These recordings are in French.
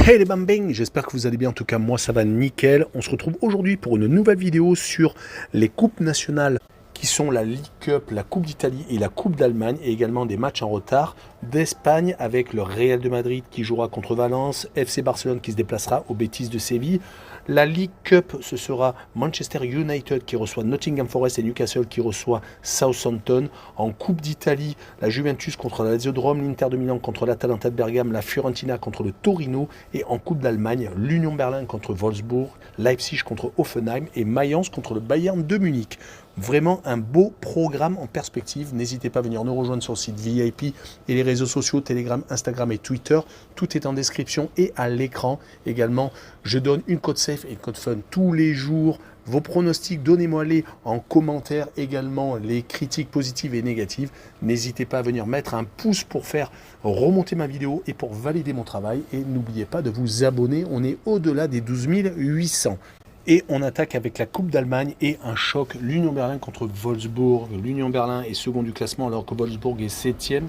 Hey les bambins, j'espère que vous allez bien, en tout cas moi ça va nickel. On se retrouve aujourd'hui pour une nouvelle vidéo sur les coupes nationales qui sont la League Cup, la Coupe d'Italie et la Coupe d'Allemagne, et également des matchs en retard d'Espagne avec le Real de Madrid qui jouera contre Valence, FC Barcelone qui se déplacera au Betis de Séville. La League Cup, ce sera Manchester United qui reçoit Nottingham Forest et Newcastle qui reçoit Southampton. En Coupe d'Italie, la Juventus contre la Lazio de Rome, l'Inter de Milan contre l'Atalanta de Bergame, la Fiorentina contre le Torino. Et en Coupe d'Allemagne, l'Union Berlin contre Wolfsburg, Leipzig contre Hoffenheim et Mayence contre le Bayern de Munich. Vraiment un beau programme en perspective. N'hésitez pas à venir nous rejoindre sur le site VIP et les réseaux sociaux, Telegram, Instagram et Twitter. Tout est en description et à l'écran. Également, je donne une code safe et une code fun tous les jours. Vos pronostics, donnez-moi-les en commentaire. Également, les critiques positives et négatives. N'hésitez pas à venir mettre un pouce pour faire remonter ma vidéo et pour valider mon travail. Et n'oubliez pas de vous abonner. On est au-delà des 12 800. Et on attaque avec la Coupe d'Allemagne et un choc, l'Union Berlin contre Wolfsburg. L'Union Berlin est second du classement alors que Wolfsburg est 7e.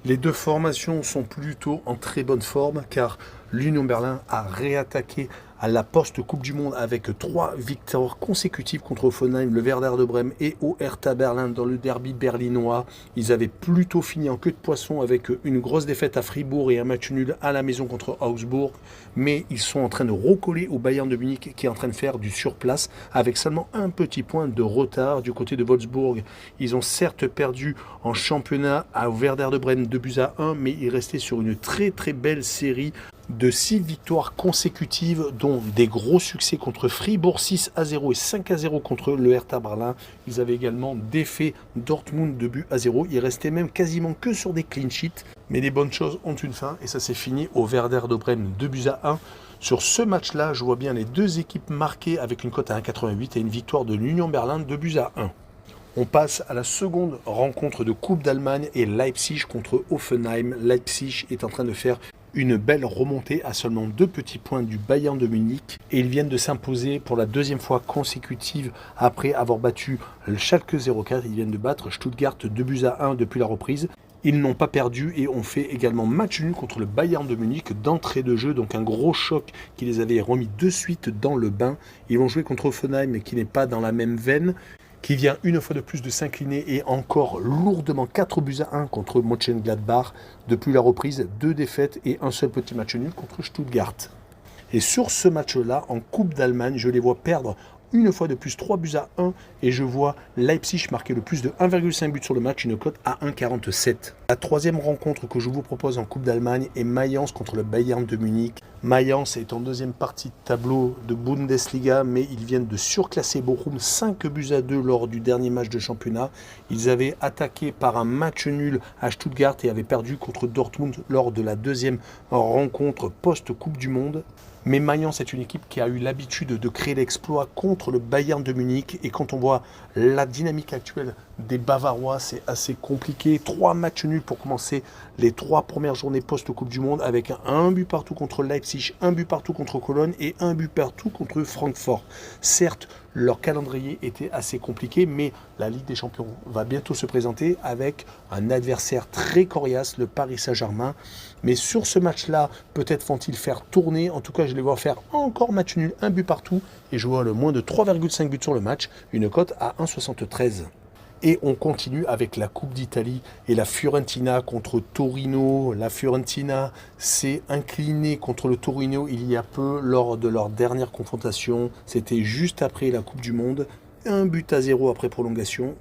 Les deux formations sont plutôt en très bonne forme car l'Union Berlin a réattaqué à la post-Coupe du Monde avec 3 victoires consécutives contre Hoffenheim, le Werder de Brême et au Hertha Berlin dans le derby berlinois. Ils avaient plutôt fini en queue de poisson avec une grosse défaite à Fribourg et un match nul à la maison contre Augsbourg. Mais ils sont en train de recoller au Bayern de Munich qui est en train de faire du surplace avec seulement un petit point de retard du côté de Wolfsburg. Ils ont certes perdu en championnat au Werder de Brême 2-1, mais ils restaient sur une très belle série de 6 victoires consécutives, dont des gros succès contre Fribourg 6-0 et 5-0 contre le Hertha Berlin. Ils avaient également défait Dortmund 2-0. Ils restaient même quasiment que sur des clean sheets. Mais les bonnes choses ont une fin et ça s'est fini au Werder de Brême 2-1. Sur ce match-là, je vois bien les deux équipes marquées avec une cote à 1,88 et une victoire de l'Union Berlin 2-1. On passe à la seconde rencontre de Coupe d'Allemagne et Leipzig contre Hoffenheim. Leipzig est en train de faire une belle remontée à seulement 2 petits points du Bayern de Munich et ils viennent de s'imposer pour la deuxième fois consécutive après avoir battu le Schalke 04. Ils viennent de battre Stuttgart 2-1 depuis la reprise. Ils n'ont pas perdu et ont fait également match nul contre le Bayern de Munich d'entrée de jeu, donc un gros choc qui les avait remis de suite dans le bain. Ils vont jouer contre Hoffenheim qui n'est pas dans la même veine, qui vient une fois de plus de s'incliner et encore lourdement 4-1 contre Mönchengladbach. Depuis la reprise, 2 défaites et un seul petit match nul contre Stuttgart. Et sur ce match-là, en Coupe d'Allemagne, je les vois perdre une fois de plus 3-1 et je vois Leipzig marquer le plus de 1,5 but sur le match, une cote à 1,47. La troisième rencontre que je vous propose en Coupe d'Allemagne est Mayence contre le Bayern de Munich. Mayence est en deuxième partie de tableau de Bundesliga, mais ils viennent de surclasser Bochum 5-2 lors du dernier match de championnat. Ils avaient attaqué par un match nul à Stuttgart et avaient perdu contre Dortmund lors de la deuxième rencontre post-Coupe du Monde. Mais Mayence est une équipe qui a eu l'habitude de créer l'exploit contre le Bayern de Munich. Et quand on voit la dynamique actuelle des Bavarois, c'est assez compliqué. 3 matchs nuls pour commencer les 3 premières journées post-Coupe du Monde avec un but partout contre Leipzig, un but partout contre Cologne et un but partout contre Francfort. Certes, leur calendrier était assez compliqué, mais la Ligue des Champions va bientôt se présenter avec un adversaire très coriace, le Paris Saint-Germain. Mais sur ce match-là, peut-être vont-ils faire tourner. En tout cas, je les vois faire encore match nul, un but partout. Et je vois le moins de 3,5 buts sur le match, une cote à 1,73. Et on continue avec la Coupe d'Italie et la Fiorentina contre Torino. La Fiorentina s'est inclinée contre le Torino il y a peu lors de leur dernière confrontation. C'était juste après la Coupe du Monde. 1-0 après prolongation.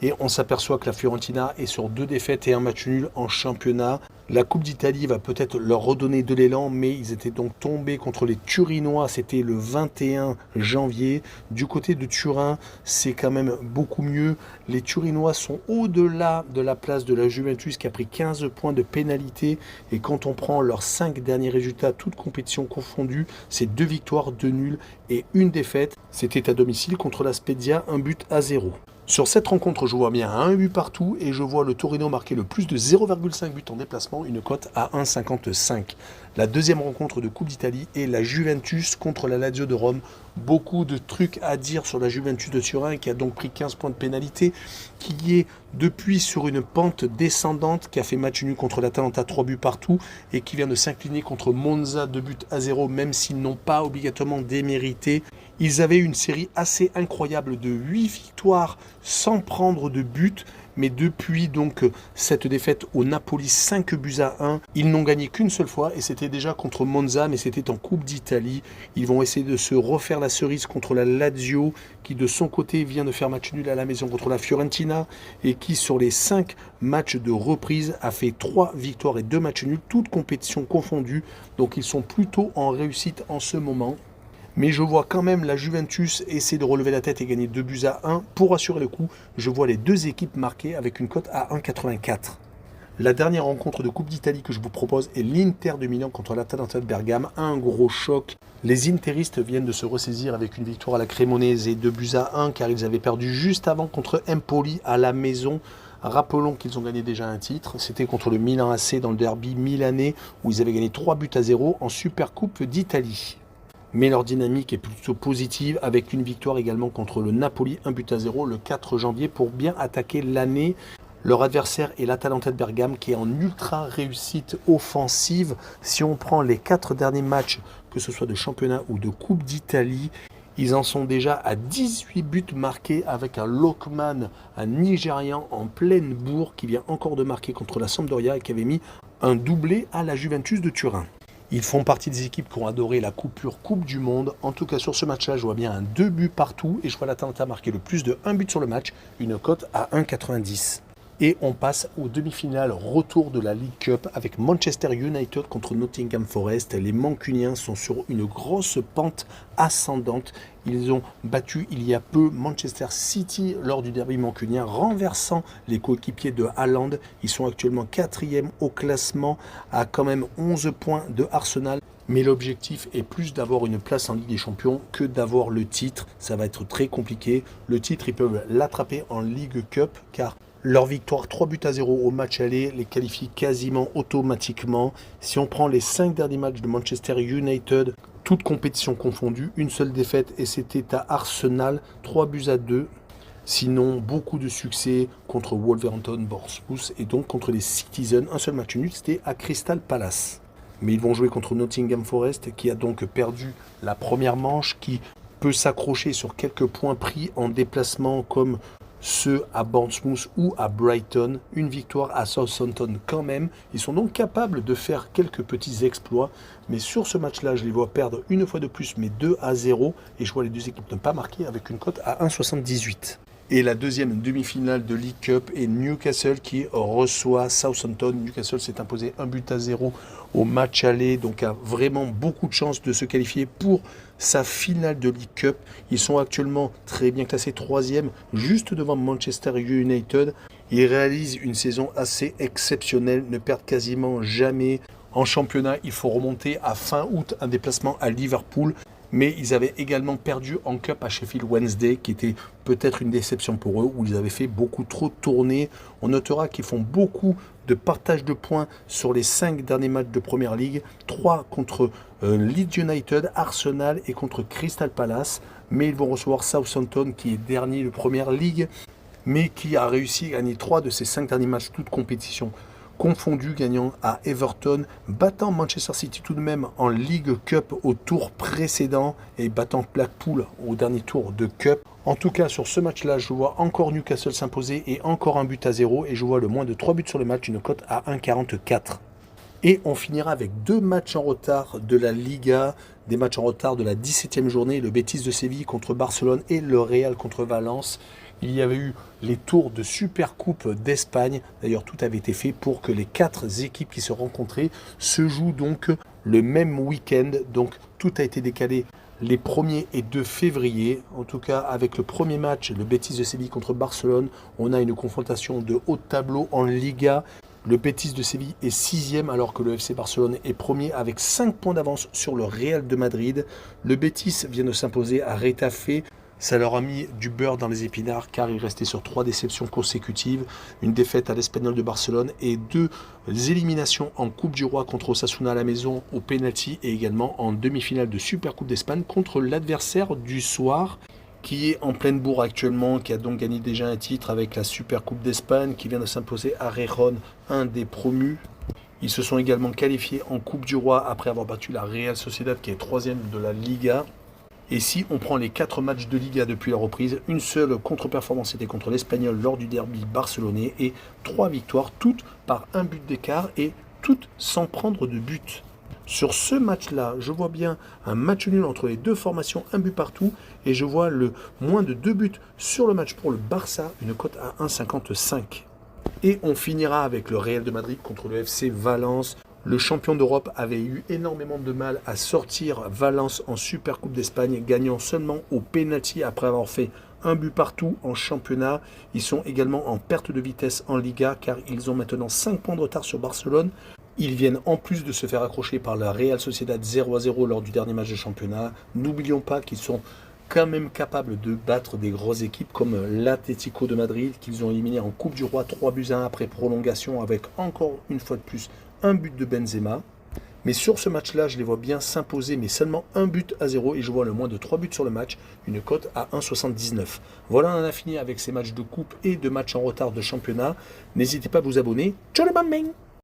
Et on s'aperçoit que la Fiorentina est sur 2 défaites et un match nul en championnat. La Coupe d'Italie va peut-être leur redonner de l'élan, mais ils étaient donc tombés contre les Turinois. C'était le 21 janvier. Du côté de Turin, c'est quand même beaucoup mieux. Les Turinois sont au-delà de la place de la Juventus qui a pris 15 points de pénalité. Et quand on prend leurs 5 derniers résultats, toutes compétitions confondues, c'est 2 victoires, 2 nuls et 1 défaite. C'était à domicile contre la Spezia, 1-0. Sur cette rencontre, je vois bien un but partout et je vois le Torino marquer le plus de 0,5 but en déplacement, une cote à 1,55. La deuxième rencontre de Coupe d'Italie est la Juventus contre la Lazio de Rome. Beaucoup de trucs à dire sur la Juventus de Turin qui a donc pris 15 points de pénalité, qui est depuis sur une pente descendante, qui a fait match nul contre l'Atalanta 3 buts partout et qui vient de s'incliner contre Monza 2-0, même s'ils n'ont pas obligatoirement démérité. Ils avaient une série assez incroyable de 8 victoires sans prendre de but. Mais depuis donc cette défaite au Napoli 5-1, ils n'ont gagné qu'une seule fois et c'était déjà contre Monza, mais c'était en Coupe d'Italie. Ils vont essayer de se refaire la cerise contre la Lazio, qui de son côté vient de faire match nul à la maison contre la Fiorentina et qui sur les 5 matchs de reprise a fait 3 victoires et 2 matchs nuls, toutes compétitions confondues. Donc ils sont plutôt en réussite en ce moment. Mais je vois quand même la Juventus essayer de relever la tête et gagner 2-1. Pour assurer le coup, je vois les deux équipes marquées avec une cote à 1,84. La dernière rencontre de Coupe d'Italie que je vous propose est l'Inter de Milan contre l'Atalanta de Bergame. Un gros choc. Les interistes viennent de se ressaisir avec une victoire à la Cremonese et 2-1 car ils avaient perdu juste avant contre Empoli à la maison. Rappelons qu'ils ont gagné déjà un titre. C'était contre le Milan AC dans le derby milanais où ils avaient gagné 3-0 en Supercoupe d'Italie. Mais leur dynamique est plutôt positive avec une victoire également contre le Napoli 1-0 le 4 janvier pour bien attaquer l'année. Leur adversaire est l'Atalanta de Bergame qui est en ultra réussite offensive. Si on prend les 4 derniers matchs, que ce soit de championnat ou de Coupe d'Italie, ils en sont déjà à 18 buts marqués avec un Lookman, un Nigérian en pleine bourre qui vient encore de marquer contre la Sampdoria et qui avait mis un doublé à la Juventus de Turin. Ils font partie des équipes qui ont adoré la coupure Coupe du Monde. En tout cas, sur ce match-là, je vois bien un 2 buts partout. Et je vois l'Atalanta marquer le plus de 1 but sur le match. Une cote à 1,90. Et on passe aux demi-finales retour de la League Cup avec Manchester United contre Nottingham Forest. Les Mancuniens sont sur une grosse pente ascendante. Ils ont battu il y a peu Manchester City lors du derby mancunien, renversant les coéquipiers de Haaland. Ils sont actuellement 4e au classement à quand même 11 points de Arsenal. Mais l'objectif est plus d'avoir une place en Ligue des Champions que d'avoir le titre. Ça va être très compliqué. Le titre, ils peuvent l'attraper en League Cup car leur victoire 3-0 au match aller les qualifie quasiment automatiquement. Si on prend les 5 derniers matchs de Manchester United, toutes compétitions confondues, une seule défaite et c'était à Arsenal, 3-2. Sinon, beaucoup de succès contre Wolverhampton, Bournemouth et donc contre les Citizens. Un seul match nul, c'était à Crystal Palace. Mais ils vont jouer contre Nottingham Forest qui a donc perdu la première manche, qui peut s'accrocher sur quelques points pris en déplacement comme ceux à Bournemouth ou à Brighton. Une victoire à Southampton quand même. Ils sont donc capables de faire quelques petits exploits. Mais sur ce match-là, je les vois perdre une fois de plus, mais 2-0. Et je vois les deux équipes ne pas marquer avec une cote à 1,78. Et la deuxième demi-finale de League Cup est Newcastle qui reçoit Southampton. Newcastle s'est imposé 1-0 au match aller, donc a vraiment beaucoup de chances de se qualifier pour sa finale de League Cup. Ils sont actuellement très bien classés 3e, juste devant Manchester United. Ils réalisent une saison assez exceptionnelle, ne perdent quasiment jamais. En championnat, il faut remonter à fin août, un déplacement à Liverpool. Mais ils avaient également perdu en Cup à Sheffield Wednesday, qui était peut-être une déception pour eux, où ils avaient fait beaucoup trop tourner. On notera qu'ils font beaucoup de partage de points sur les 5 derniers matchs de Première Ligue. 3 contre Leeds United, Arsenal et contre Crystal Palace. Mais ils vont recevoir Southampton, qui est dernier de Première Ligue, mais qui a réussi à gagner 3 de ses 5 derniers matchs, toutes compétitions confondu, gagnant à Everton, battant Manchester City tout de même en League Cup au tour précédent et battant Blackpool au dernier tour de Cup. En tout cas, sur ce match-là, je vois encore Newcastle s'imposer et encore 1-0 et je vois le moins de 3 buts sur le match, une cote à 1,44. Et on finira avec 2 matchs en retard de la Liga, des matchs en retard de la 17e journée, le Betis de Séville contre Barcelone et le Real contre Valence. Il y avait eu les tours de Supercoupe d'Espagne. D'ailleurs, tout avait été fait pour que les 4 équipes qui se rencontraient se jouent donc le même week-end. Donc, tout a été décalé les 1er et 2 février. En tout cas, avec le premier match, le Betis de Séville contre Barcelone, on a une confrontation de haut de tableau en Liga. Le Betis de Séville est 6e alors que le FC Barcelone est premier avec 5 points d'avance sur le Real de Madrid. Le Betis vient de s'imposer à Retafe. Ça leur a mis du beurre dans les épinards car ils restaient sur 3 déceptions consécutives, une défaite à l'Espanyol de Barcelone et 2 éliminations en Coupe du Roi contre Osasuna à la maison au penalty et également en demi-finale de Supercoupe d'Espagne contre l'adversaire du soir qui est en pleine bourre actuellement, qui a donc gagné déjà un titre avec la Supercoupe d'Espagne, qui vient de s'imposer à Gijón, un des promus. Ils se sont également qualifiés en Coupe du Roi après avoir battu la Real Sociedad qui est 3e de la Liga. Et si on prend les 4 matchs de Liga depuis la reprise, une seule contre-performance était contre l'Espagnol lors du derby barcelonais et 3 victoires, toutes par un but d'écart et toutes sans prendre de but. Sur ce match-là, je vois bien un match nul entre les deux formations, un but partout, et je vois le moins de 2 buts sur le match pour le Barça, une cote à 1,55. Et on finira avec le Real de Madrid contre le FC Valence. Le champion d'Europe avait eu énormément de mal à sortir Valence en Supercoupe d'Espagne, gagnant seulement au pénalty après avoir fait un but partout en championnat. Ils sont également en perte de vitesse en Liga car ils ont maintenant 5 points de retard sur Barcelone. Ils viennent en plus de se faire accrocher par la Real Sociedad 0-0 lors du dernier match de championnat. N'oublions pas qu'ils sont quand même capables de battre des grosses équipes comme l'Atlético de Madrid qu'ils ont éliminé en Coupe du Roi 3-1 après prolongation avec encore une fois de plus un but de Benzema. Mais sur ce match-là, je les vois bien s'imposer, mais seulement un but à 0 et je vois le moins de 3 buts sur le match, une cote à 1,79. Voilà, on en a fini avec ces matchs de coupe et de matchs en retard de championnat. N'hésitez pas à vous abonner. Ciao les bambins!